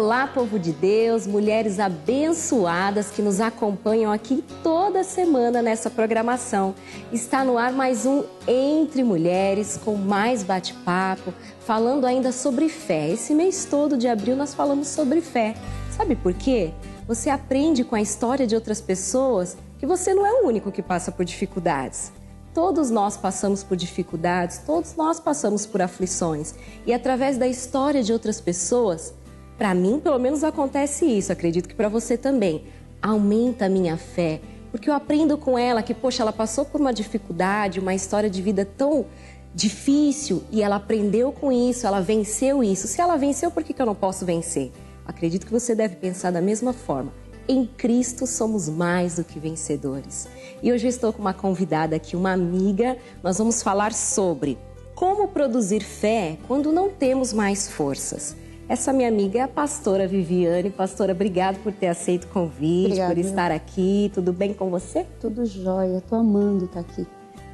Olá, povo de Deus, mulheres abençoadas que nos acompanham aqui toda semana nessa programação. Está no ar mais um Entre Mulheres, com mais bate-papo, falando ainda sobre fé. Esse mês todo de abril nós falamos sobre fé. Sabe por quê? Você aprende com a história de outras pessoas que você não é o único que passa por dificuldades. Todos nós passamos por dificuldades, todos nós passamos por aflições. E através da história de outras pessoas, para mim, pelo menos, acontece isso. Acredito que para você também. Aumenta a minha fé, porque eu aprendo com ela que, poxa, ela passou por uma dificuldade, uma história de vida tão difícil e ela aprendeu com isso, ela venceu isso. Se ela venceu, por que eu não posso vencer? Acredito que você deve pensar da mesma forma. Em Cristo somos mais do que vencedores. E hoje eu estou com uma convidada aqui, uma amiga. Nós vamos falar sobre como produzir fé quando não temos mais forças. Essa minha amiga é a pastora Viviane. Pastora, obrigada por ter aceito o convite, obrigada, por estar aqui. Tudo bem com você? Tudo jóia, tô amando estar aqui.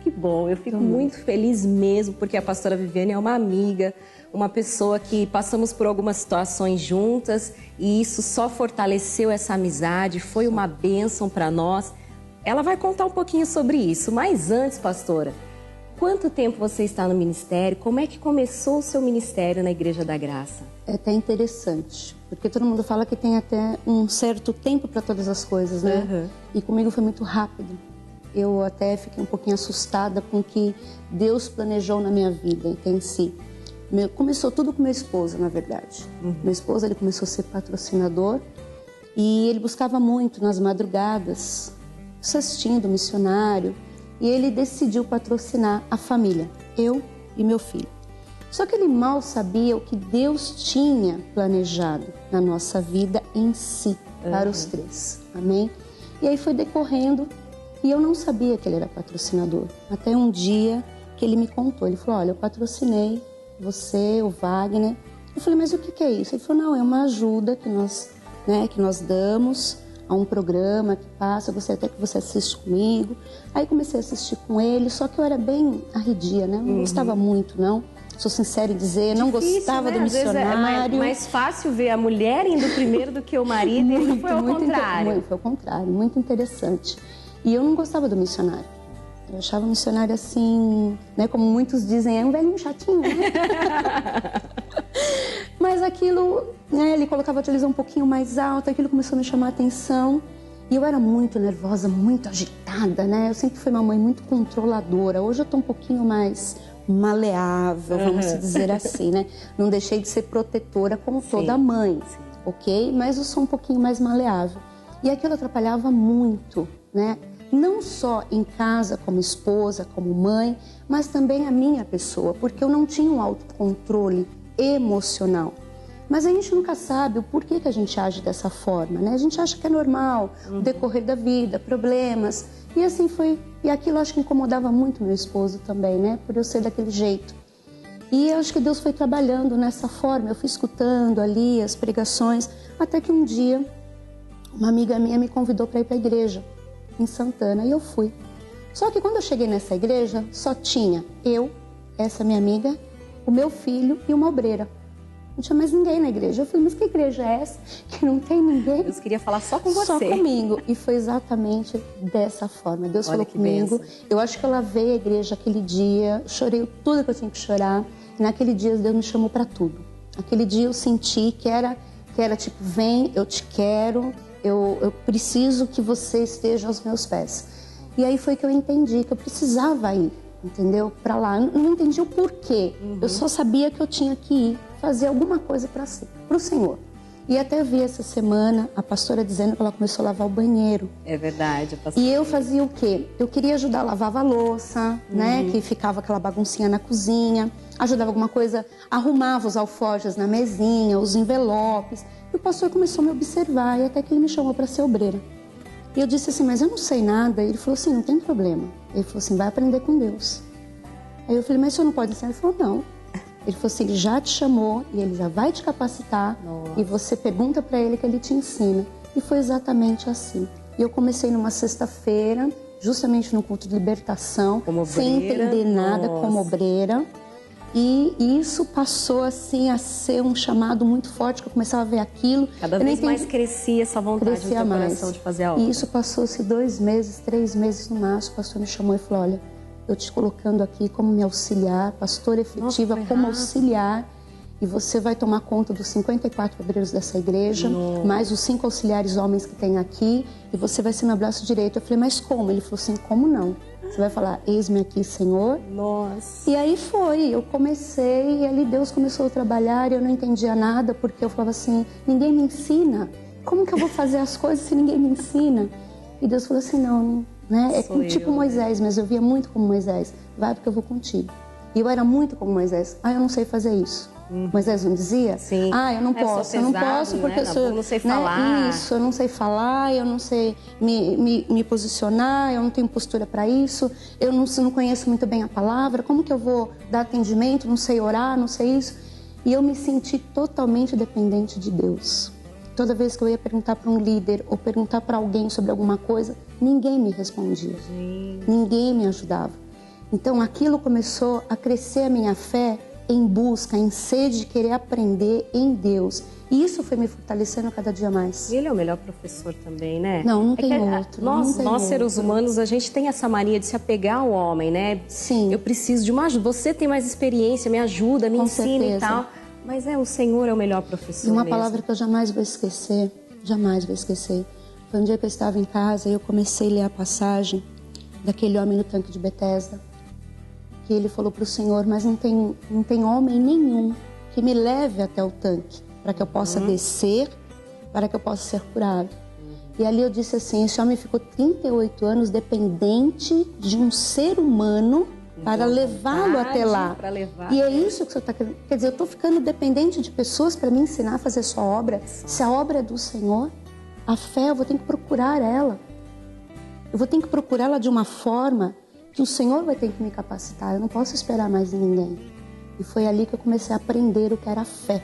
Que bom, eu fico muito feliz mesmo, porque a pastora Viviane é uma amiga, uma pessoa que passamos por algumas situações juntas e isso só fortaleceu essa amizade, foi uma bênção para nós. Ela vai contar um pouquinho sobre isso, mas antes, pastora, quanto tempo você está no ministério? Como é que começou o seu ministério na Igreja da Graça? É até interessante, porque todo mundo fala que tem até um certo tempo para todas as coisas, né? Uhum. E comigo foi muito rápido. Eu até fiquei um pouquinho assustada com o que Deus planejou na minha vida em si. Começou tudo com meu esposo, na verdade. Meu esposo, ele começou a ser patrocinador e ele buscava muito nas madrugadas, assistindo o missionário, e ele decidiu patrocinar a família, eu e meu filho. Só que ele mal sabia o que Deus tinha planejado na nossa vida em si, para os três. Amém? E aí foi decorrendo. E eu não sabia que ele era patrocinador. Até um dia que ele me contou. Ele falou, olha, eu patrocinei você, o Wagner. Eu falei, mas o que é isso? Ele falou, não, é uma ajuda que nós damos a um programa que passa, até que você assiste comigo. Aí comecei a assistir com ele, só que eu era bem arredia, né? Não gostava muito, não. Sou sincera em dizer, não gostava, né? Do missionário. É mais fácil ver a mulher indo primeiro do que o marido, e foi ao contrário. Foi ao contrário, muito interessante. E eu não gostava do missionário. Eu achava o missionário assim, né, como muitos dizem, é um velhinho chatinho, né? Mas aquilo, né, ele colocava a televisão um pouquinho mais alta, aquilo começou a me chamar a atenção. E eu era muito nervosa, muito agitada, né? Eu sempre fui uma mãe muito controladora. Hoje eu tô um pouquinho mais maleável, vamos dizer assim, né? Não deixei de ser protetora como toda mãe, ok? Mas eu sou um pouquinho mais maleável. E aquilo atrapalhava muito, né? Não só em casa, como esposa, como mãe, mas também a minha pessoa, porque eu não tinha um autocontrole emocional. Mas a gente nunca sabe o porquê que a gente age dessa forma, né? A gente acha que é normal, o decorrer da vida, problemas. E assim foi. E aquilo acho que incomodava muito meu esposo também, né? Por eu ser daquele jeito. E eu acho que Deus foi trabalhando nessa forma. Eu fui escutando ali as pregações, até que um dia uma amiga minha me convidou para ir para a igreja em Santana, e eu fui. Só que quando eu cheguei nessa igreja, só tinha eu, essa minha amiga, o meu filho e uma obreira. Não tinha mais ninguém na igreja. Eu falei, mas que igreja é essa que não tem ninguém? Deus queria falar só com você. Só comigo. E foi exatamente dessa forma. Deus falou comigo. Benção. Eu acho que eu lavei a igreja aquele dia, chorei tudo que eu tinha que chorar. E naquele dia Deus me chamou para tudo. Aquele dia eu senti que era tipo, vem, eu te quero, eu preciso que você esteja aos meus pés. E aí foi que eu entendi que eu precisava ir, entendeu? Para lá. Eu não entendi o porquê. Eu só sabia que eu tinha que ir fazer alguma coisa para o Senhor. E até vi essa semana a pastora dizendo que ela começou a lavar o banheiro. É verdade, pastora. E eu fazia o quê? Eu queria ajudar, lavava a louça, né? Que ficava aquela baguncinha na cozinha. Ajudava alguma coisa, arrumava os alforjes na mesinha, os envelopes. E o pastor começou a me observar e até que ele me chamou para ser obreira. E eu disse assim, mas eu não sei nada. Ele falou assim, não tem problema. Ele falou assim, vai aprender com Deus. Aí eu falei, mas o senhor não pode ensinar? Ele falou, não. Ele falou assim, ele já te chamou e ele já vai te capacitar. Nossa. E você pergunta para ele que ele te ensina. E foi exatamente assim. E eu comecei numa sexta-feira, justamente no culto de libertação, sem entender nada, como obreira. E isso passou assim a ser um chamado muito forte, que eu começava a ver aquilo. Cada vez mais crescia essa vontade no teu coração de fazer a obra. E isso passou-se 2 meses, 3 meses no máximo. O pastor me chamou e falou: olha, eu te colocando aqui como minha auxiliar, pastora efetiva, como auxiliar, e você vai tomar conta dos 54 obreiros dessa igreja, mais os 5 auxiliares homens que tem aqui, e você vai ser meu braço direito. Eu falei: mas como? Ele falou assim: como não? Você vai falar: eis-me aqui, Senhor. Nossa. E aí foi, eu comecei, e ali Deus começou a trabalhar, e eu não entendia nada, porque eu falava assim: ninguém me ensina. Como que eu vou fazer as coisas se ninguém me ensina? E Deus falou assim: não, né? É tipo Moisés, mas eu via muito como Moisés. Vai, porque eu vou contigo. E eu era muito como Moisés. Eu não sei fazer isso. Moisés não dizia? Sim. Eu não posso, eu não posso porque eu não sei falar. Isso, eu não sei falar, eu não sei me posicionar, eu não tenho postura para isso, eu não conheço muito bem a palavra, como que eu vou dar atendimento, não sei orar, não sei isso. E eu me senti totalmente dependente de Deus. Toda vez que eu ia perguntar para um líder ou perguntar para alguém sobre alguma coisa, ninguém me respondia, ninguém me ajudava. Então aquilo começou a crescer a minha fé em busca, em sede de querer aprender em Deus. E isso foi me fortalecendo cada dia mais. E ele é o melhor professor também, né? Não tem outro. Nós seres humanos, a gente tem essa mania de se apegar ao homem, né? Sim. Eu preciso de uma ajuda. Você tem mais experiência, me ajuda, me ensina e tal. Mas o Senhor é o melhor professor. E uma palavra que eu jamais vou esquecer, foi um dia que eu estava em casa e eu comecei a ler a passagem daquele homem no tanque de Betesda. Que ele falou para o Senhor: mas não tem homem nenhum que me leve até o tanque para que eu possa descer, para que eu possa ser curado. E ali eu disse assim: esse homem ficou 38 anos dependente de um ser humano para levá-lo até lá. E é isso que o Senhor está querendo. Quer dizer, eu estou ficando dependente de pessoas para me ensinar a fazer sua obra. Se a obra é do Senhor, a fé eu vou ter que procurar ela. Eu vou ter que procurá-la de uma forma que o Senhor vai ter que me capacitar. Eu não posso esperar mais em ninguém. E foi ali que eu comecei a aprender o que era a fé.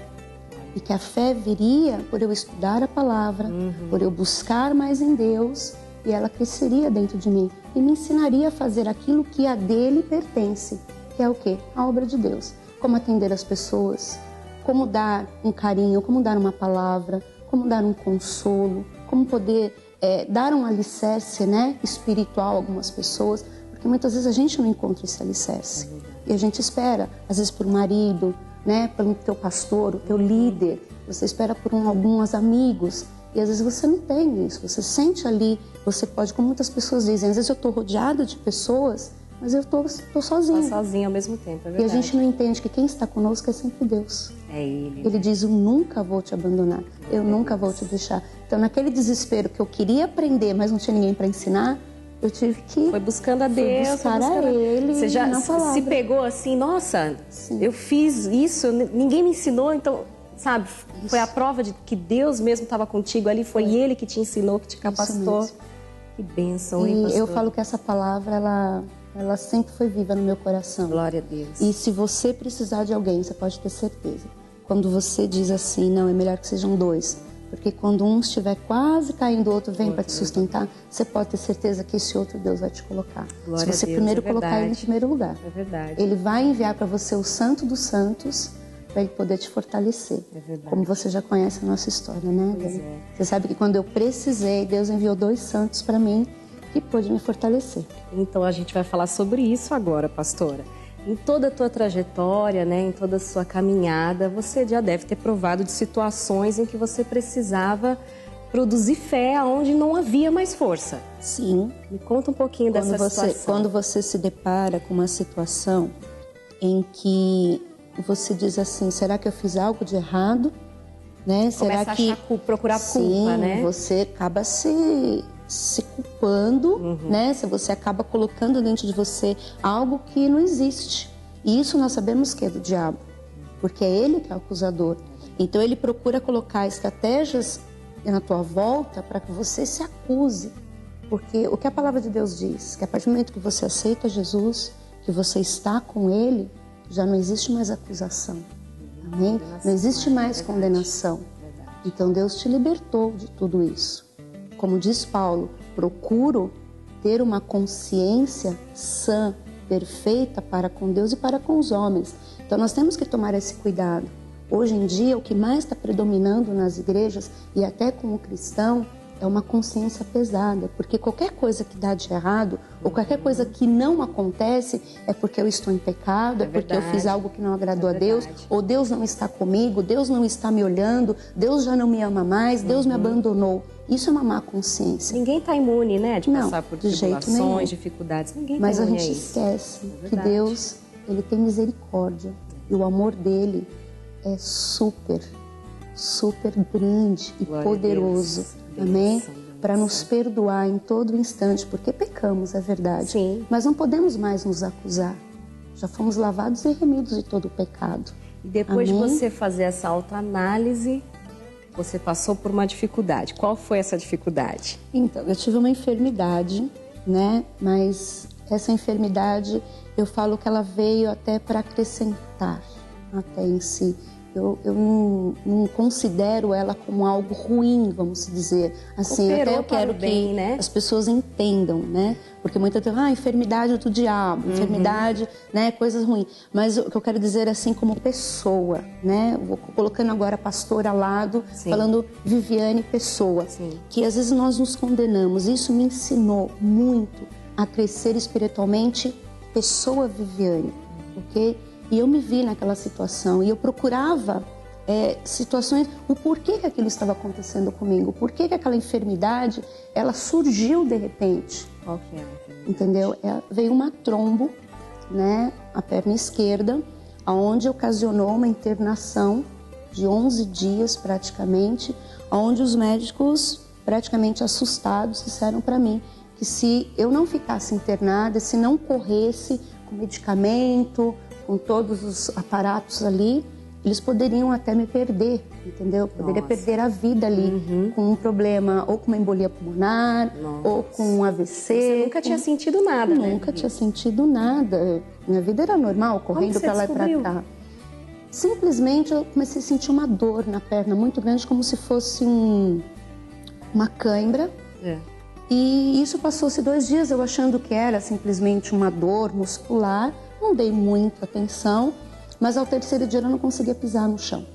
E que a fé viria por eu estudar a palavra, por eu buscar mais em Deus, e ela cresceria dentro de mim e me ensinaria a fazer aquilo que a dele pertence, que é o quê? A obra de Deus. Como atender as pessoas, como dar um carinho, como dar uma palavra, como dar um consolo, como poder dar um alicerce, né, espiritual a algumas pessoas. Porque muitas vezes a gente não encontra esse alicerce. E a gente espera, às vezes por um marido, né, pelo teu pastor, o teu líder. Você espera por alguns amigos. E às vezes você não tem isso. Você sente ali, você pode, como muitas pessoas dizem, às vezes eu estou rodeada de pessoas, mas eu estou sozinha. Está sozinha ao mesmo tempo, é verdade. E a gente não entende que quem está conosco é sempre Deus. É Ele. Ele diz: eu nunca vou te abandonar, eu nunca vou te deixar. Então naquele desespero que eu queria aprender, mas não tinha ninguém para ensinar, eu tive que... Foi buscando a Deus. Buscar a Ele. Você já se pegou assim: nossa, eu fiz isso, ninguém me ensinou, então, sabe, foi a prova de que Deus mesmo estava contigo ali, foi Ele que te ensinou, que te capacitou. Que bênção, hein, pastor? Eu falo que essa palavra, ela sempre foi viva no meu coração. Glória a Deus. E se você precisar de alguém, você pode ter certeza. Quando você diz assim: não, é melhor que sejam 2. Porque quando um estiver quase caindo, o outro vem para te sustentar, você pode ter certeza que esse outro Deus vai te colocar. Glória se você a Deus, primeiro colocar Ele em primeiro lugar. É verdade. Ele vai enviar para você o Santo dos Santos para Ele poder te fortalecer. É verdade. Como você já conhece a nossa história, né? Pois é. Você sabe que quando eu precisei, Deus enviou 2 santos para mim que pôde me fortalecer. Então a gente vai falar sobre isso agora, pastora. Em toda a tua trajetória, né, em toda a sua caminhada, você já deve ter provado de situações em que você precisava produzir fé onde não havia mais força. Sim. Me conta um pouquinho dessa situação. Quando você se depara com uma situação em que você diz assim: será que eu fiz algo de errado? Né? Será que procurar culpa, né? Você acaba se culpando, né? Você acaba colocando dentro de você algo que não existe. E isso nós sabemos que é do diabo, porque é ele que é o acusador. Então ele procura colocar estratégias na tua volta para que você se acuse. Porque o que a palavra de Deus diz, que a partir do momento que você aceita Jesus, que você está com Ele, já não existe mais acusação. Amém? Não existe mais condenação. Então Deus te libertou de tudo isso. Como diz Paulo, procuro ter uma consciência sã, perfeita para com Deus e para com os homens. Então nós temos que tomar esse cuidado. Hoje em dia, o que mais está predominando nas igrejas e até com o cristão é uma consciência pesada, porque qualquer coisa que dá de errado ou qualquer coisa que não acontece é porque eu estou em pecado, é porque eu fiz algo que não agradou a Deus, ou Deus não está comigo, Deus não está me olhando, Deus já não me ama mais, Deus me abandonou. Isso é uma má consciência. Ninguém está imune, né, de passar por de tribulações, dificuldades. Ninguém Mas tá a imune gente a isso. esquece que Deus, Ele tem misericórdia e o amor dele é super grande e poderoso. Amém? Para nos perdoar em todo instante, porque pecamos, é verdade. Sim. Mas não podemos mais nos acusar. Já fomos lavados e remidos de todo o pecado. E depois Amém? de você fazer essa autoanálise, você passou por uma dificuldade. Qual foi essa dificuldade? Então, eu tive uma enfermidade, né? Mas essa enfermidade, eu falo que ela veio até para acrescentar, até em si. Eu não considero ela como algo ruim, vamos dizer. Assim, até eu quero que as pessoas entendam, né? Porque muitas vezes, enfermidade do diabo, enfermidade, né? Coisas ruins. Mas o que eu quero dizer, assim, como pessoa, né? Vou colocando agora a pastora ao lado, falando Viviane Pessoa. Sim. Que às vezes nós nos condenamos. Isso me ensinou muito a crescer espiritualmente, pessoa Viviane, ok? E eu me vi naquela situação e eu procurava situações, o porquê que aquilo estava acontecendo comigo, o porquê que aquela enfermidade, ela surgiu de repente. Qual que é a enfermidade? Entendeu? Veio uma trombo, né, a perna esquerda, onde ocasionou uma internação de 11 dias praticamente, onde os médicos, praticamente assustados, disseram para mim que se eu não ficasse internada, se não corresse com medicamento, com todos os aparatos ali, eles poderiam até me perder, entendeu? Poderia perder a vida ali, com um problema, ou com uma embolia pulmonar, ou com um AVC. Você nunca tinha sentido nada, né? Nunca tinha sentido nada. Minha vida era normal, correndo para lá e para cá. Simplesmente eu comecei a sentir uma dor na perna muito grande, como se fosse uma cãibra. E isso passou-se 2 dias eu achando que era simplesmente uma dor muscular. Não dei muita atenção, mas ao 3º dia eu não conseguia pisar no chão.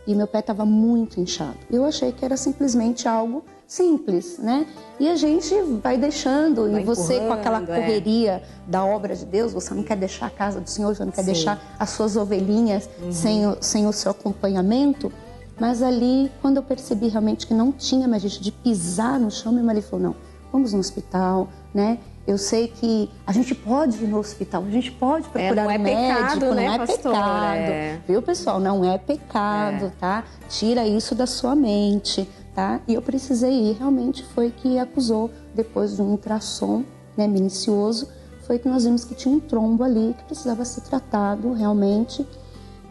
E meu pé estava muito inchado. Eu achei que era simplesmente algo simples, né? E a gente vai deixando, e você com aquela correria da obra de Deus, você não quer deixar a casa do Senhor, você não quer deixar as suas ovelhinhas sem o seu acompanhamento. Mas ali, quando eu percebi realmente que não tinha mais jeito de pisar no chão, meu marido falou, não, vamos no hospital, né? Eu sei que a gente pode ir no hospital, a gente pode procurar um médico, pecado, né, não é pastor? pecado. Viu, pessoal? Não é pecado, tá? Tira isso da sua mente, tá? E eu precisei ir, realmente foi que acusou, depois de um ultrassom, né, minucioso, foi que nós vimos que tinha um trombo ali, que precisava ser tratado realmente.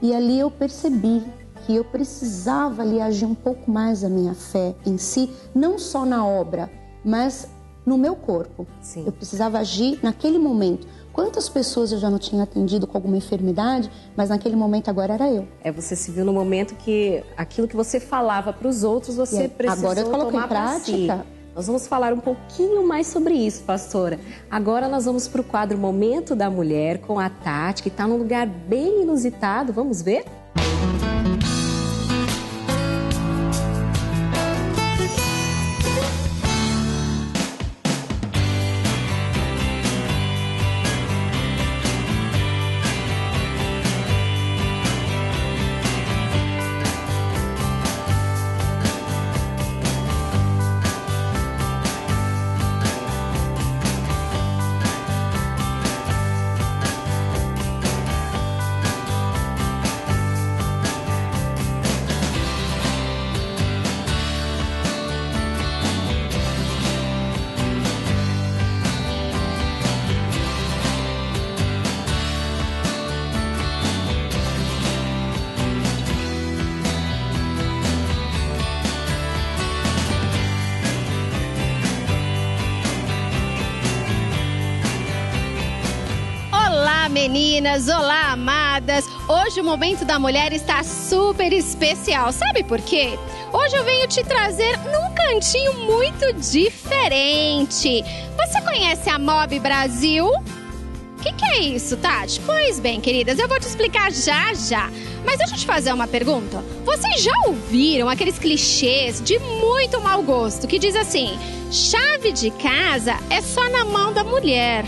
E ali eu percebi que eu precisava ali agir um pouco mais a minha fé em si, não só na obra, mas no meu corpo. Eu precisava agir naquele momento. Quantas pessoas eu já não tinha atendido com alguma enfermidade, mas naquele momento agora era eu. Você se viu no momento que aquilo que você falava para os outros, você precisou agora eu coloquei em prática. Nós vamos falar um pouquinho mais sobre isso, pastora. Agora nós vamos para o quadro Momento da Mulher com a Tati, que está num lugar bem inusitado. Vamos ver? Meninas, olá amadas! Hoje o Momento da Mulher está super especial, sabe por quê? Hoje eu venho te trazer num cantinho muito diferente. Você conhece a Mob Brasil? que é isso, Tati? Pois bem, queridas, eu vou te explicar já já. Mas deixa eu te fazer uma pergunta. Vocês já ouviram aqueles clichês de muito mau gosto que diz assim: chave de casa é só na mão da mulher.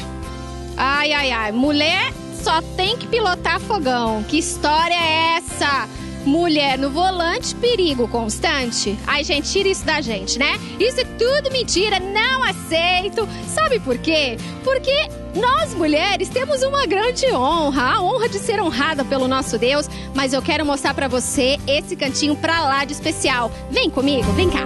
Ai, ai, ai, mulher só tem que pilotar fogão. Que história é essa? Mulher no volante, perigo constante? Ai, gente, tira isso da gente, né? Isso é tudo mentira, não aceito. Sabe por quê? Porque nós, mulheres, temos uma grande honra, a honra de ser honrada pelo nosso Deus. Mas eu quero mostrar pra você esse cantinho pra lá de especial. Vem comigo, vem cá.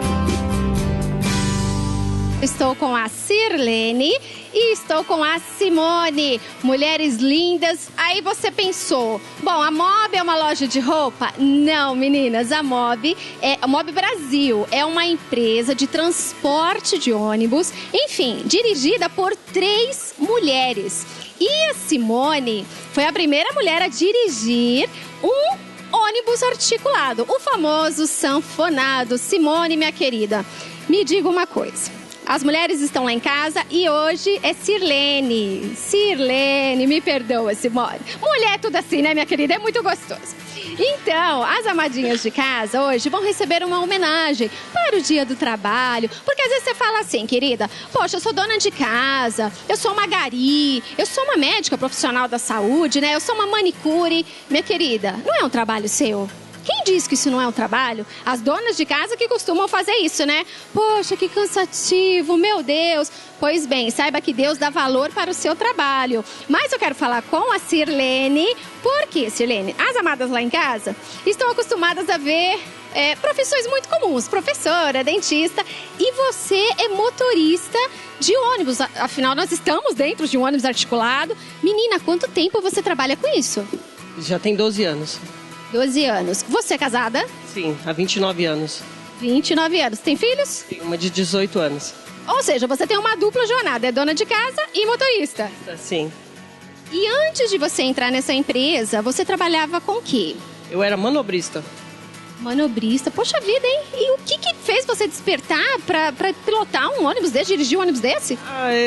Estou com a Sirlene e estou com a Simone, mulheres lindas. Aí você pensou, bom, a Mob é uma loja de roupa? Não, meninas, a Mob Brasil é uma empresa de transporte de ônibus, enfim, dirigida por 3 mulheres. E a Simone foi a primeira mulher a dirigir um ônibus articulado, o famoso sanfonado. Simone, minha querida, me diga uma coisa. As mulheres estão lá em casa e hoje é Sirlene. Sirlene, me perdoa, Simone. Mulher é tudo assim, né, minha querida? É muito gostoso. Então, as amadinhas de casa hoje vão receber uma homenagem para o Dia do Trabalho. Porque às vezes você fala assim, querida, poxa, eu sou dona de casa, eu sou uma gari, eu sou uma médica profissional da saúde, né? Eu sou uma manicure. Minha querida, não é um trabalho seu? Quem diz que isso não é um trabalho? As donas de casa que costumam fazer isso, né? Poxa, que cansativo, meu Deus. Pois bem, saiba que Deus dá valor para o seu trabalho. Mas eu quero falar com a Sirlene. Por quê, Sirlene? As amadas lá em casa estão acostumadas a ver profissões muito comuns. Professora, dentista. E você é motorista de ônibus. Afinal, nós estamos dentro de um ônibus articulado. Menina, há quanto tempo você trabalha com isso? Já tem 12 anos. 12 anos. Você é casada? Sim, há 29 anos. 29 anos. Tem filhos? Tenho uma de 18 anos. Ou seja, você tem uma dupla jornada. É dona de casa e motorista. Sim. E antes de você entrar nessa empresa, você trabalhava com o quê? Eu era manobrista. Manobrista. Poxa vida, hein? E o que fez você despertar para pilotar um ônibus desse, dirigir um ônibus desse?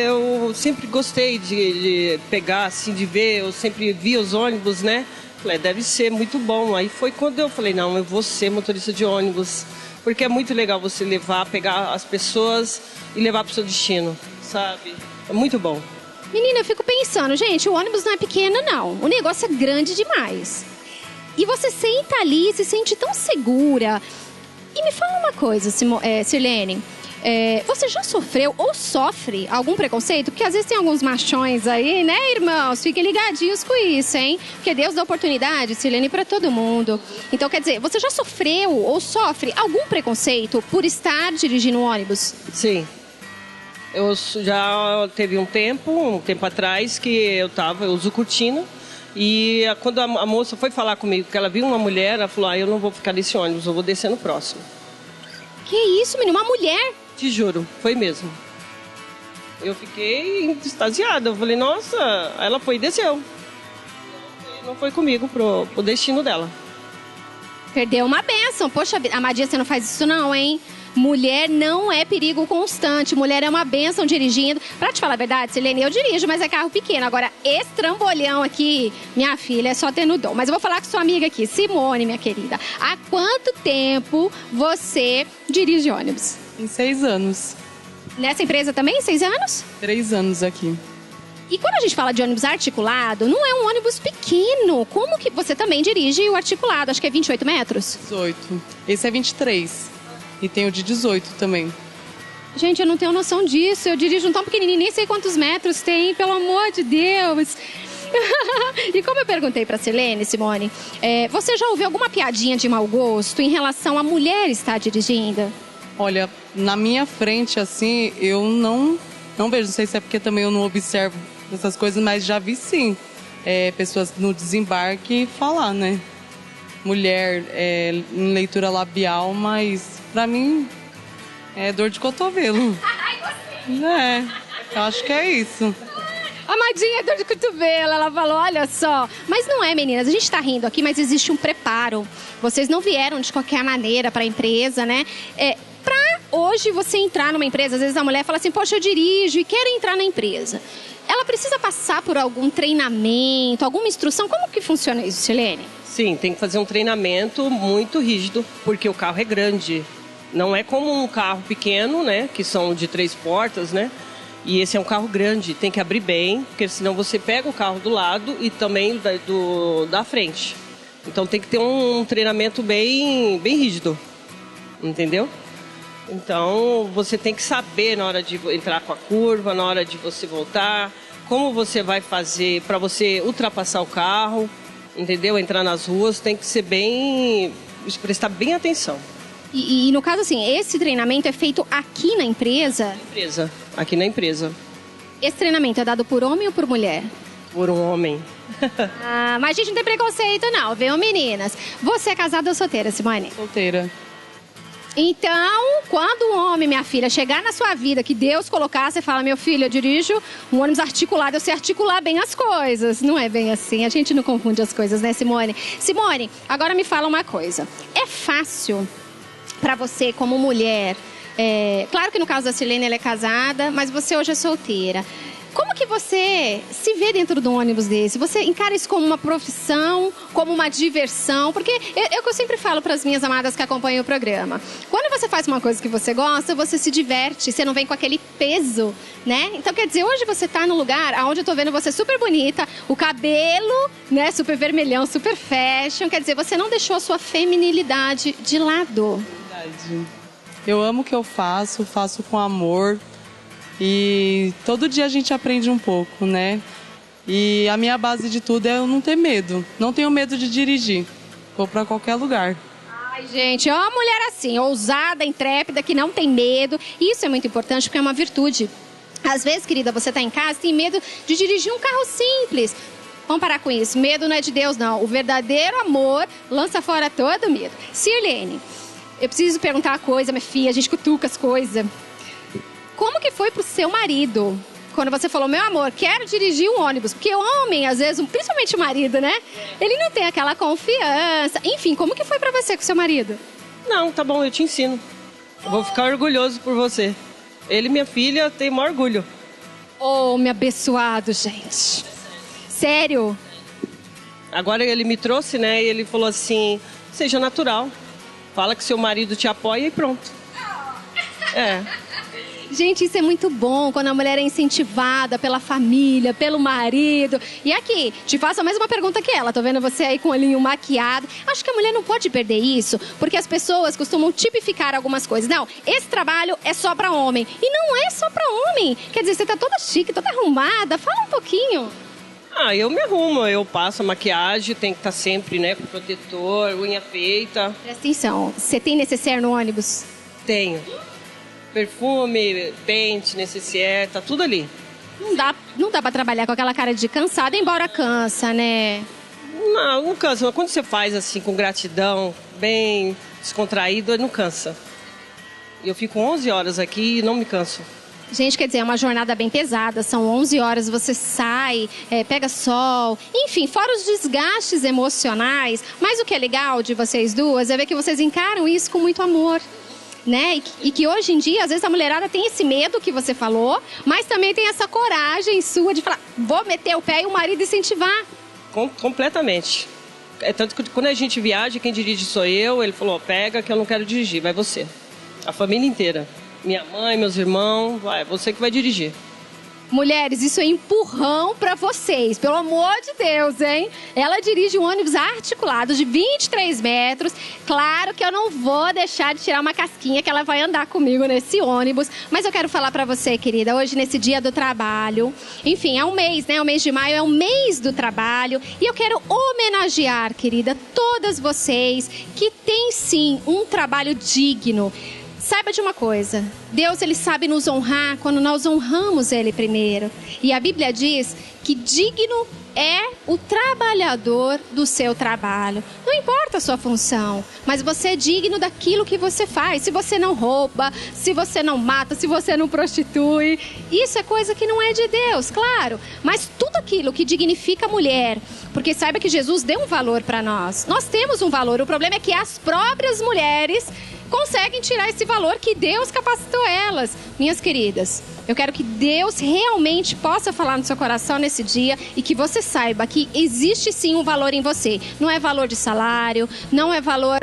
Eu sempre gostei de pegar, assim, de ver. Eu sempre via os ônibus, né? Falei, deve ser muito bom. Aí foi quando eu falei, não, eu vou ser motorista de ônibus. Porque é muito legal você pegar as pessoas e levar para o seu destino, sabe? É muito bom. Menina, eu fico pensando, gente, o ônibus não é pequeno, não. O negócio é grande demais. E você senta ali e se sente tão segura. E me fala uma coisa, Sirlene. Você já sofreu ou sofre algum preconceito? Porque às vezes tem alguns machões aí, né, irmãos? Fiquem ligadinhos com isso, hein? Porque Deus dá oportunidade, Sirlene, para todo mundo. Então, quer dizer, você já sofreu ou sofre algum preconceito por estar dirigindo um ônibus? Sim. Eu já teve um tempo atrás, que eu uso cortina. E quando a moça foi falar comigo, que ela viu uma mulher, ela falou, eu não vou ficar nesse ônibus, eu vou descer no próximo. Que isso, menina? Uma mulher? Te juro, foi mesmo. Eu fiquei extasiada. Eu falei, nossa, ela foi e desceu. Não foi comigo pro destino dela. Perdeu uma bênção. Poxa, Amadinha, você não faz isso não, hein? Mulher não é perigo constante. Mulher é uma bênção dirigindo. Pra te falar a verdade, Sirlene, eu dirijo, mas é carro pequeno. Agora, esse trambolhão aqui, minha filha, é só tendo dom. Mas eu vou falar com sua amiga aqui, Simone, minha querida. Há quanto tempo você dirige ônibus? Em 6 anos. Nessa empresa também, 6 anos? 3 anos aqui. E quando a gente fala de ônibus articulado, não é um ônibus pequeno. Como que você também dirige o articulado? Acho que é 28 metros? 18. Esse é 23. E tem o de 18 também. Gente, eu não tenho noção disso. Eu dirijo um tão pequenininho, nem sei quantos metros tem, pelo amor de Deus. E como eu perguntei para a Sirlene, Simone, você já ouviu alguma piadinha de mau gosto em relação a mulher estar dirigindo? Olha, na minha frente, assim, eu não vejo. Não sei se é porque também eu não observo essas coisas, mas já vi sim. Pessoas no desembarque falar, né? Mulher em leitura labial, mas pra mim é dor de cotovelo. Eu acho que é isso. Amadinha, dor de cotovelo, ela falou, olha só. Mas não é, meninas, a gente tá rindo aqui, mas existe um preparo. Vocês não vieram de qualquer maneira para a empresa, né? Pra hoje você entrar numa empresa, às vezes a mulher fala assim, poxa, eu dirijo e quero entrar na empresa. Ela precisa passar por algum treinamento, alguma instrução? Como que funciona isso, Silene? Sim, tem que fazer um treinamento muito rígido, porque o carro é grande. Não é como um carro pequeno, né, que são de 3 portas, né? E esse é um carro grande, tem que abrir bem, porque senão você pega o carro do lado e também da frente. Então tem que ter um treinamento bem rígido, entendeu? Então você tem que saber na hora de entrar com a curva, na hora de você voltar, como você vai fazer para você ultrapassar o carro, entendeu? Entrar nas ruas, tem que ser prestar bem atenção. E no caso assim, esse treinamento é feito aqui na empresa? Aqui na empresa. Esse treinamento é dado por homem ou por mulher? Por um homem. Mas a gente não tem preconceito não, viu, meninas? Você é casada ou solteira, Simone? Solteira. Então, quando um homem, minha filha, chegar na sua vida, que Deus colocar, você fala, meu filho, eu dirijo um ônibus articulado, eu sei articular bem as coisas. Não é bem assim, a gente não confunde as coisas, né, Simone? Simone, agora me fala uma coisa. É fácil para você, como mulher, claro que no caso da Silene, ela é casada, mas você hoje é solteira. Como que você se vê dentro de um ônibus desse? Você encara isso como uma profissão, como uma diversão? Porque é o que eu sempre falo para as minhas amadas que acompanham o programa. Quando você faz uma coisa que você gosta, você se diverte, você não vem com aquele peso, né? Então, quer dizer, hoje você tá num lugar onde eu tô vendo você super bonita, o cabelo, né, super vermelhão, super fashion. Quer dizer, você não deixou a sua feminilidade de lado. Verdade. Eu amo o que eu faço com amor. E todo dia a gente aprende um pouco, né? E a minha base de tudo é eu não ter medo. Não tenho medo de dirigir. Vou para qualquer lugar. Ai, gente, é uma mulher assim, ousada, intrépida, que não tem medo. Isso é muito importante porque é uma virtude. Às vezes, querida, você tá em casa e tem medo de dirigir um carro simples. Vamos parar com isso. Medo não é de Deus, não. O verdadeiro amor lança fora todo medo. Sirlene, eu preciso perguntar uma coisa, minha filha. A gente cutuca as coisas. Como que foi pro seu marido? Quando você falou, meu amor, quero dirigir um ônibus. Porque o homem, às vezes, principalmente o marido, né? Ele não tem aquela confiança. Enfim, como que foi pra você com o seu marido? Não, tá bom, eu te ensino. Eu vou ficar orgulhoso por você. Ele e minha filha têm maior orgulho. Oh, me abençoado, gente. Sério? Agora ele me trouxe, né? E ele falou assim, seja natural. Fala que seu marido te apoia e pronto. É. Gente, isso é muito bom, quando a mulher é incentivada pela família, pelo marido. E aqui, te faço a mesma pergunta que ela. Tô vendo você aí com o olhinho maquiado. Acho que a mulher não pode perder isso, porque as pessoas costumam tipificar algumas coisas. Não, esse trabalho é só pra homem. E não é só pra homem. Quer dizer, você tá toda chique, toda arrumada. Fala um pouquinho. Eu me arrumo, eu passo a maquiagem, tem que estar sempre, né, com protetor, unha feita. Presta atenção, você tem necessaire no ônibus? Tenho. Perfume, pente, necessaire, tá tudo ali. Não dá pra trabalhar com aquela cara de cansada, embora cansa, né? Não cansa. Quando você faz assim, com gratidão, bem descontraído, não cansa. Eu fico 11 horas aqui e não me canso. Gente, quer dizer, é uma jornada bem pesada, são 11 horas, você sai, pega sol, enfim, fora os desgastes emocionais. Mas o que é legal de vocês duas é ver que vocês encaram isso com muito amor. Né? E que hoje em dia, às vezes a mulherada tem esse medo que você falou, mas também tem essa coragem sua de falar, vou meter o pé e o marido incentivar. Completamente. É tanto que quando a gente viaja, quem dirige sou eu, ele falou, pega que eu não quero dirigir, vai você. A família inteira. Minha mãe, meus irmãos, vai, você que vai dirigir. Mulheres, isso é empurrão pra vocês, pelo amor de Deus, hein? Ela dirige um ônibus articulado de 23 metros. Claro que eu não vou deixar de tirar uma casquinha que ela vai andar comigo nesse ônibus. Mas eu quero falar pra você, querida, hoje nesse dia do trabalho. Enfim, é um mês, né? O mês de maio é um mês do trabalho. E eu quero homenagear, querida, todas vocês que têm sim um trabalho digno. Saiba de uma coisa, Deus ele sabe nos honrar quando nós honramos Ele primeiro. E a Bíblia diz que digno é o trabalhador do seu trabalho. Não importa a sua função, mas você é digno daquilo que você faz. Se você não rouba, se você não mata, se você não prostitui, isso é coisa que não é de Deus, claro. Mas tudo aquilo que dignifica a mulher, porque saiba que Jesus deu um valor para nós. Nós temos um valor, o problema é que as próprias mulheres conseguem tirar esse valor que Deus capacitou elas. Minhas queridas, eu quero que Deus realmente possa falar no seu coração nesse dia e que você saiba que existe sim um valor em você. Não é valor de salário, não é valor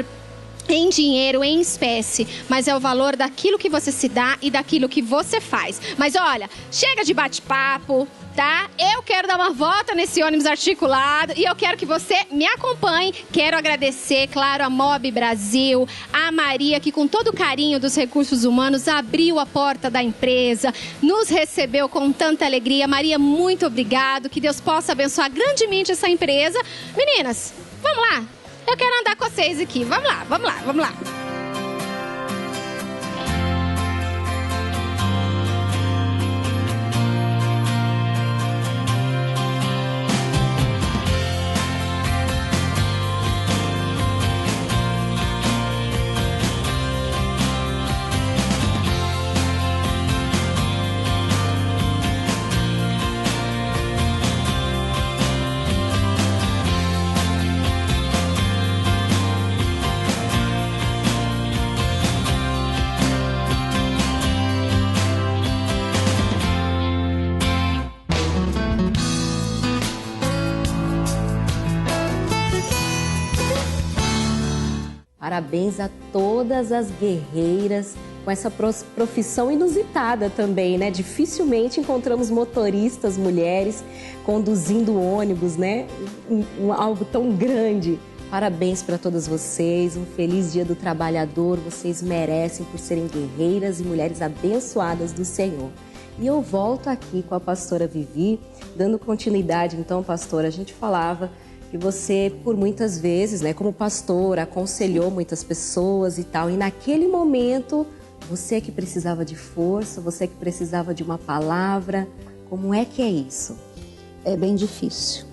em dinheiro, em espécie, mas é o valor daquilo que você se dá e daquilo que você faz. Mas olha, chega de bate-papo, tá? Eu quero dar uma volta nesse ônibus articulado e eu quero que você me acompanhe. Quero agradecer, claro, a Mob Brasil, a Maria, que com todo o carinho dos recursos humanos abriu a porta da empresa, nos recebeu com tanta alegria. Maria, muito obrigado, que Deus possa abençoar grandemente essa empresa. Meninas, vamos lá. Eu quero andar com vocês aqui. Vamos lá, vamos lá, vamos lá. Parabéns a todas as guerreiras com essa profissão inusitada também, né? Dificilmente encontramos motoristas mulheres conduzindo ônibus, né? Algo tão grande. Parabéns para todas vocês, um feliz Dia do Trabalhador. Vocês merecem por serem guerreiras e mulheres abençoadas do Senhor. E eu volto aqui com a pastora Vivi, dando continuidade. Então, pastora, a gente falava que você, por muitas vezes, né, como pastora, aconselhou muitas pessoas e tal. E naquele momento, você que precisava de força, você que precisava de uma palavra. Como é que é isso? É bem difícil.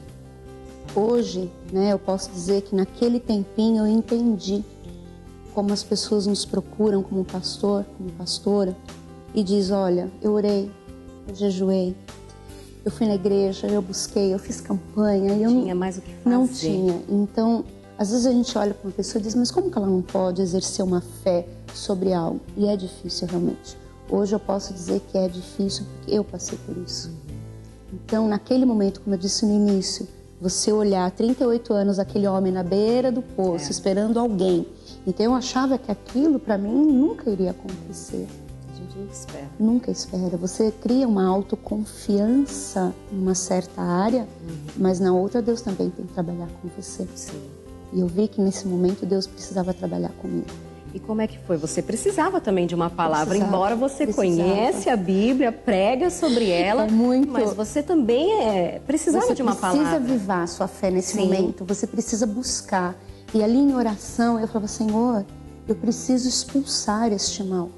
Hoje, né, eu posso dizer que naquele tempinho eu entendi como as pessoas nos procuram como pastor, como pastora, e diz, olha, eu orei, eu jejuei, eu fui na igreja, eu busquei, eu fiz campanha. Eu tinha mais o que fazer. Não tinha. Então, às vezes a gente olha para uma pessoa e diz, mas como que ela não pode exercer uma fé sobre algo? E é difícil realmente. Hoje eu posso dizer que é difícil porque eu passei por isso. Então, naquele momento, como eu disse no início, você olhar 38 anos aquele homem na beira do poço, esperando alguém. Então, eu achava que aquilo para mim nunca iria acontecer. Nunca espera. Nunca espera. Você cria uma autoconfiança numa certa área, mas na outra Deus também tem que trabalhar com você. Sim. E eu vi que nesse momento Deus precisava trabalhar comigo. E como é que foi? Você precisava também de uma palavra, embora você precisava. Conhece a Bíblia, prega sobre ela, muito. Mas você também precisava de uma palavra. Você precisa avivar a sua fé nesse momento, você precisa buscar. E ali em oração eu falava, Senhor, eu preciso expulsar este mal.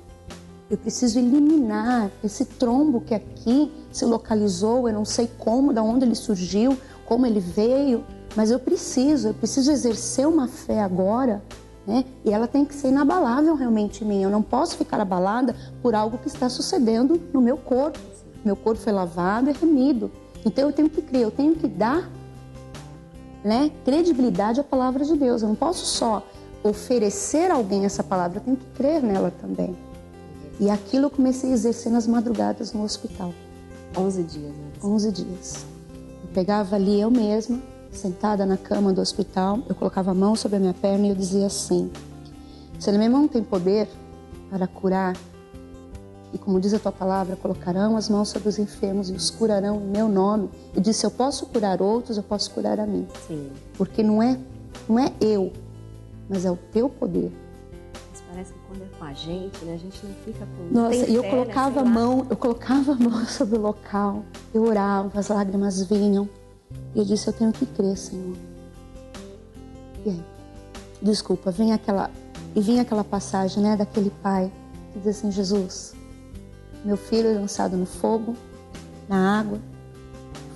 Eu preciso eliminar esse trombo que aqui se localizou, eu não sei como, de onde ele surgiu, como ele veio, mas eu preciso exercer uma fé agora, né? E ela tem que ser inabalável realmente em mim. Eu não posso ficar abalada por algo que está sucedendo no meu corpo. Meu corpo foi lavado e remido. Então eu tenho que crer, eu tenho que dar, né, credibilidade à palavra de Deus. Eu não posso só oferecer a alguém essa palavra, eu tenho que crer nela também. E aquilo eu comecei a exercer nas madrugadas no hospital. 11 dias, né? 11 dias. Eu pegava ali eu mesma, sentada na cama do hospital, eu colocava a mão sobre a minha perna e eu dizia assim, se a minha mão tem poder para curar, e como diz a tua palavra, colocarão as mãos sobre os enfermos e os curarão em meu nome. Eu disse, eu posso curar outros, eu posso curar a mim. Sim. Porque não é eu, mas é o teu poder. Parece que quando é com a gente, né? A gente não fica com... Nossa, e eu colocava a mão sobre o local, eu orava, as lágrimas vinham. E eu disse, eu tenho que crer, Senhor. E aí, desculpa, vinha aquela passagem, né, daquele pai que diz assim, Jesus, meu filho é lançado no fogo, na água.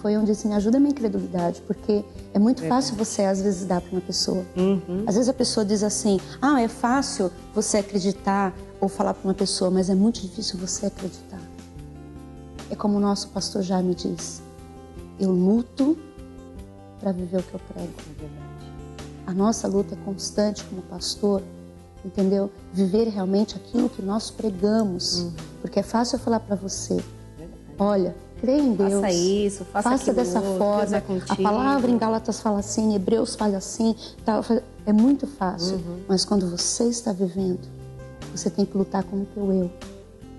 Foi onde disse, me ajuda a minha incredulidade, porque é muito fácil você, às vezes, dar para uma pessoa. Às vezes a pessoa diz assim, é fácil você acreditar ou falar para uma pessoa, mas é muito difícil você acreditar. É como o nosso pastor Jaime diz, eu luto para viver o que eu prego. A nossa luta é constante como pastor, entendeu? Viver realmente aquilo que nós pregamos. Porque é fácil eu falar para você, olha, crê em Deus. Faça isso, faça dessa outro, forma. Deus é A contigo. palavra em Gálatas fala assim, Hebreus fala assim. Tal, é muito fácil. Mas quando você está vivendo, você tem que lutar com o teu eu.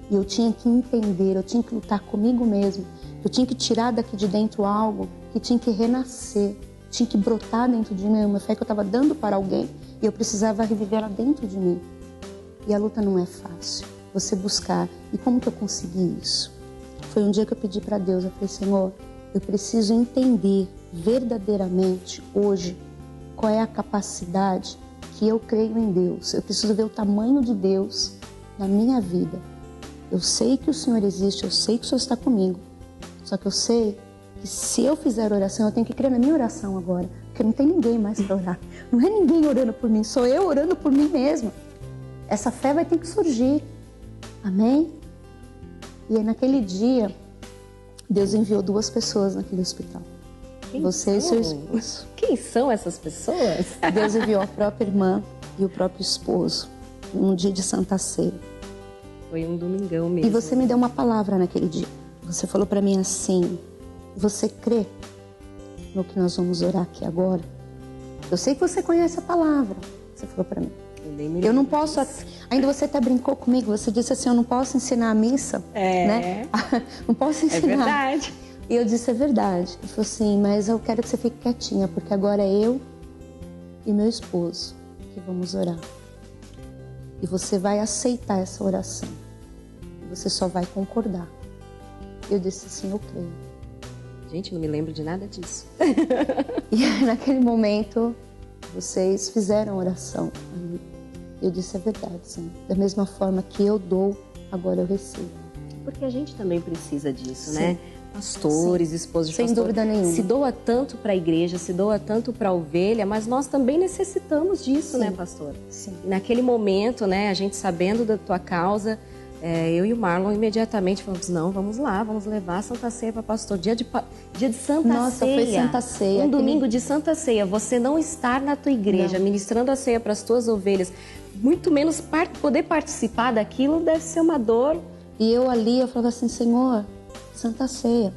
E eu tinha que entender, eu tinha que lutar comigo mesmo. Eu tinha que tirar daqui de dentro algo que tinha que renascer. Tinha que brotar dentro de mim. Uma fé que eu estava dando para alguém. E eu precisava reviver ela dentro de mim. E a luta não é fácil. Você buscar. E como que eu consegui isso? Foi um dia que eu pedi para Deus. Eu falei, Senhor, eu preciso entender verdadeiramente hoje qual é a capacidade que eu creio em Deus. Eu preciso ver o tamanho de Deus na minha vida. Eu sei que o Senhor existe, eu sei que o Senhor está comigo. Só que eu sei que se eu fizer oração, eu tenho que crer na minha oração agora. Porque não tem ninguém mais para orar. Não é ninguém orando por mim, sou eu orando por mim mesma. Essa fé vai ter que surgir. Amém? E aí, naquele dia, Deus enviou 2 pessoas naquele hospital. Você e seu esposo. Quem são essas pessoas? Deus enviou a própria irmã e o próprio esposo. Num dia de Santa Ceia. Foi um domingão mesmo. E você me deu uma palavra naquele dia. Você falou para mim assim, você crê no que nós vamos orar aqui agora? Eu sei que você conhece a palavra. Você falou para mim. Eu não posso... Ainda você até brincou comigo. Você disse assim, eu não posso ensinar a missa. Né? Não posso ensinar. É verdade. E eu disse, é verdade. Ele falou assim, mas eu quero que você fique quietinha, porque agora é eu e meu esposo que vamos orar. E você vai aceitar essa oração. Você só vai concordar. Eu disse assim, eu creio. Gente, não me lembro de nada disso. E aí, naquele momento, vocês fizeram oração. Eu disse, é verdade, Senhor. Da mesma forma que eu dou, agora eu recebo. Porque a gente também precisa disso, Sim. né? Pastores, esposos de Sem pastor, dúvida nenhuma. se doa tanto para a igreja, se doa tanto para a ovelha, mas nós também necessitamos disso, né, pastor? Sim. E naquele momento, né, a gente sabendo da tua causa, eu e o Marlon imediatamente falamos, não, vamos lá, vamos levar a Santa Ceia para pastor. Dia de Santa Nossa, Ceia. foi Santa Ceia. Um domingo de Santa Ceia. Você não estar na tua igreja, ministrando a ceia para as tuas ovelhas, muito menos poder participar daquilo, deve ser uma dor. E eu ali, eu falava assim, Senhor, Santa Ceia.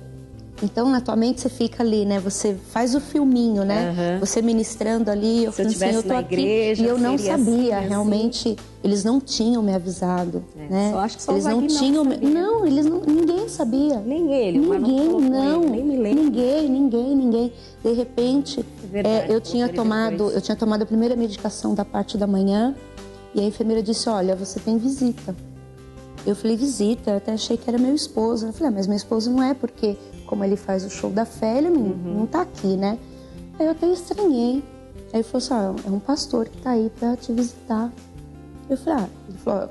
Então, na tua mente, você fica ali, né? Você faz o filminho, né? Você ministrando ali. Se eu estivesse na igreja, e eu não seria sabia, assim, realmente, assim. Eles não tinham me avisado, né? Só acho que só eles o não Wagner tinham, sabia. não, eles não, ninguém sabia. Nem ele, o Marlon Ninguém, falou com não, ele, nem me lembro. ninguém. De repente, verdade, eu tinha tomado a primeira medicação da parte da manhã e a enfermeira disse, olha, você tem visita. Eu falei, visita? Eu até achei que era meu esposo. Eu falei, mas meu esposo não é, porque como ele faz o show da fé, ele não tá aqui, né? Aí eu até estranhei. Aí ele falou assim, é um pastor que tá aí pra te visitar. Eu falei, ele falou,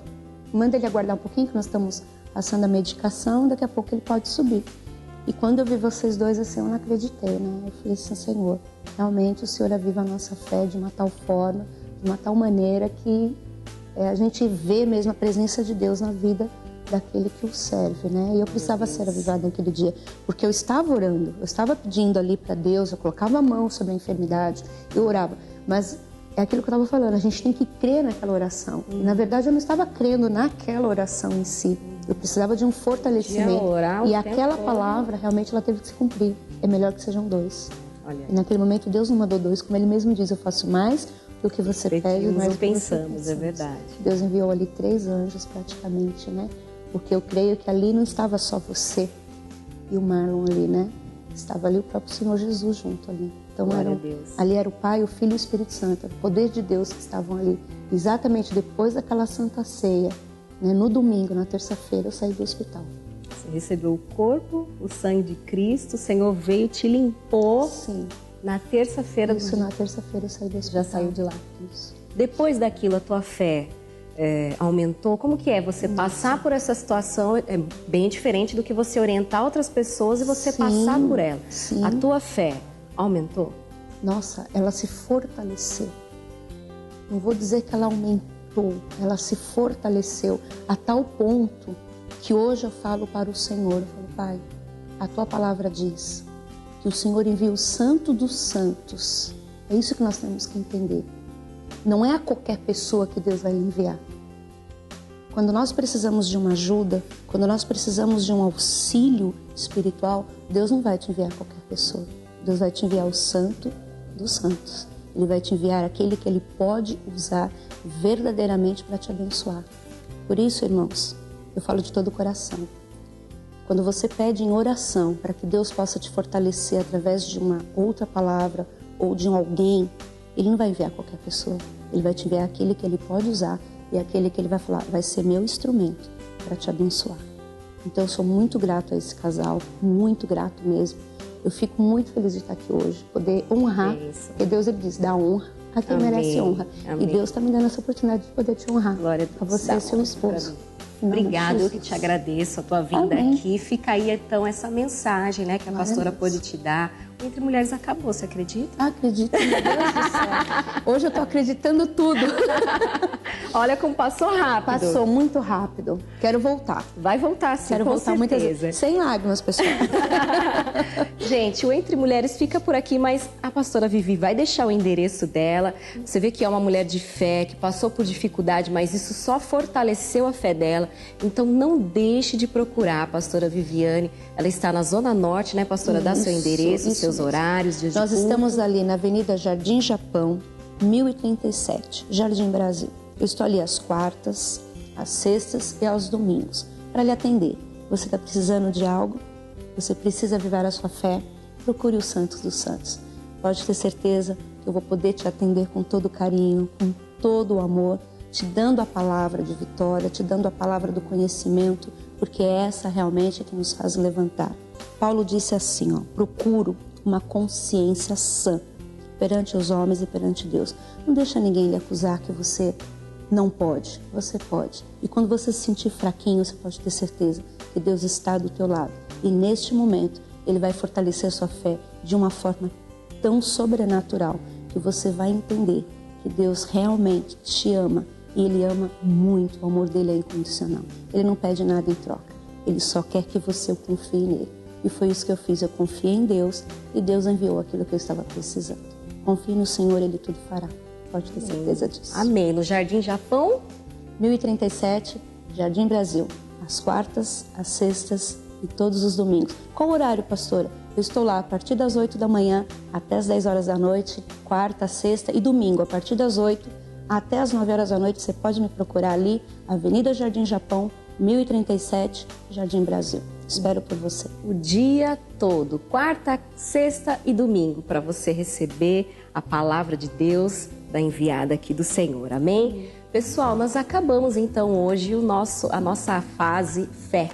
manda ele aguardar um pouquinho, que nós estamos passando a medicação, daqui a pouco ele pode subir. E quando eu vi vocês dois assim, eu não acreditei, né? Eu falei assim, Senhor, realmente o Senhor aviva a nossa fé de uma tal forma, de uma tal maneira que a gente vê mesmo a presença de Deus na vida daquele que o serve, né? E eu precisava ser avivada naquele dia, porque eu estava orando, eu estava pedindo ali para Deus, eu colocava a mão sobre a enfermidade, eu orava, mas é aquilo que eu estava falando, a gente tem que crer naquela oração. E, na verdade, eu não estava crendo naquela oração em si, eu precisava de um fortalecimento. E aquela palavra, realmente, ela teve que se cumprir. É melhor que sejam 2. Olha. E naquele momento, Deus não mandou 2, como Ele mesmo diz, eu faço mais do que você pede, mais do que pensamos, é verdade. Deus enviou ali 3 anjos praticamente, né? Porque eu creio que ali não estava só você e o Marlon ali, né? Estava ali o próprio Senhor Jesus junto ali. Então ali era o Pai, o Filho e o Espírito Santo, o poder de Deus que estavam ali. Exatamente depois daquela Santa Ceia, né? No domingo, na terça-feira, eu saí do hospital. Você recebeu o corpo, o sangue de Cristo, o Senhor veio, te limpou. Sim. Na terça-feira. Isso, na terça-feira eu saí do hospital. Já saiu de lá. Isso. Depois daquilo, a tua fé aumentou? Como que é você passar por essa situação? É bem diferente do que você orientar outras pessoas e você passar por ela. Sim. A tua fé aumentou? Nossa, ela se fortaleceu. Não vou dizer que ela aumentou, ela se fortaleceu a tal ponto que hoje eu falo para o Senhor, eu falo, Pai, a tua palavra diz que o Senhor envia o Santo dos Santos. É isso que nós temos que entender. Não é a qualquer pessoa que Deus vai lhe enviar. Quando nós precisamos de uma ajuda, quando nós precisamos de um auxílio espiritual, Deus não vai te enviar a qualquer pessoa. Deus vai te enviar o Santo dos Santos. Ele vai te enviar aquele que Ele pode usar verdadeiramente para te abençoar. Por isso, irmãos, eu falo de todo o coração. Quando você pede em oração para que Deus possa te fortalecer através de uma outra palavra ou de alguém, Ele não vai enviar qualquer pessoa. Ele vai te enviar aquele que Ele pode usar e aquele que Ele vai falar, vai ser meu instrumento para te abençoar. Então eu sou muito grato a esse casal, muito grato mesmo. Eu fico muito feliz de estar aqui hoje, poder honrar, porque Deus ele diz, dá honra a quem merece honra. Amém. E Deus está me dando essa oportunidade de poder te honrar. Glória a Deus. você e seu esposo. Obrigada, eu que te agradeço a tua vinda Amém. aqui. Fica aí então essa mensagem, né, que a pastora pôde te dar. O Entre Mulheres acabou, você acredita? Acredito, meu Deus do céu. Hoje eu tô acreditando tudo. Olha como passou rápido. Passou muito rápido. Quero voltar. Vai voltar sim, Quero com voltar muitas certeza. vezes. Sem lágrimas, pessoal. Gente, o Entre Mulheres fica por aqui, mas a pastora Vivi vai deixar o endereço dela. Você vê que é uma mulher de fé, que passou por dificuldade, mas isso só fortaleceu a fé dela. Então não deixe de procurar a pastora Viviane. Ela está na Zona Norte, né, pastora? Dá seu endereço, seus horários, dias de Nós culto. estamos ali na Avenida Jardim Japão, 1037, Jardim Brasil. Eu estou ali às quartas, às sextas e aos domingos para lhe atender. Você está precisando de algo? Você precisa avivar a sua fé? Procure os Santos dos Santos. Pode ter certeza que eu vou poder te atender com todo carinho, com todo o amor, te dando a palavra de vitória, te dando a palavra do conhecimento, porque essa realmente é que nos faz levantar. Paulo disse assim, ó, procuro uma consciência sã perante os homens e perante Deus. Não deixa ninguém lhe acusar que você não pode. Você pode. E quando você se sentir fraquinho, você pode ter certeza que Deus está do teu lado. E neste momento, Ele vai fortalecer a sua fé de uma forma tão sobrenatural que você vai entender que Deus realmente te ama e Ele ama muito. O amor dele é incondicional. Ele não pede nada em troca. Ele só quer que você confie nele. E foi isso que eu fiz. Eu confiei em Deus e Deus enviou aquilo que eu estava precisando. Confie no Senhor, Ele tudo fará. Pode ter certeza disso. Amém. No Jardim Japão? 1037, Jardim Brasil. Às quartas, às sextas e todos os domingos. Qual horário, pastora? Eu estou lá a partir das 8 da manhã até as 10 horas da noite, quarta, sexta e domingo, a partir das 8 até as 9 horas da noite. Você pode me procurar ali, Avenida Jardim Japão, 1037, Jardim Brasil. Espero por você. O dia todo, quarta, sexta e domingo, para você receber a palavra de Deus da enviada aqui do Senhor. Amém? Pessoal, nós acabamos então hoje a nossa fase fé.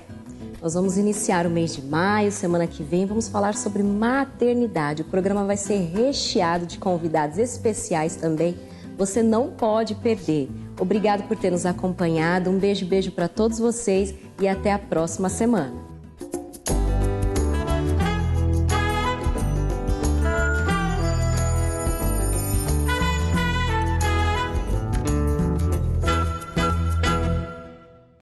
Nós vamos iniciar o mês de maio, semana que vem, vamos falar sobre maternidade. O programa vai ser recheado de convidados especiais também. Você não pode perder. Obrigado por ter nos acompanhado. Um beijo para todos vocês e até a próxima semana.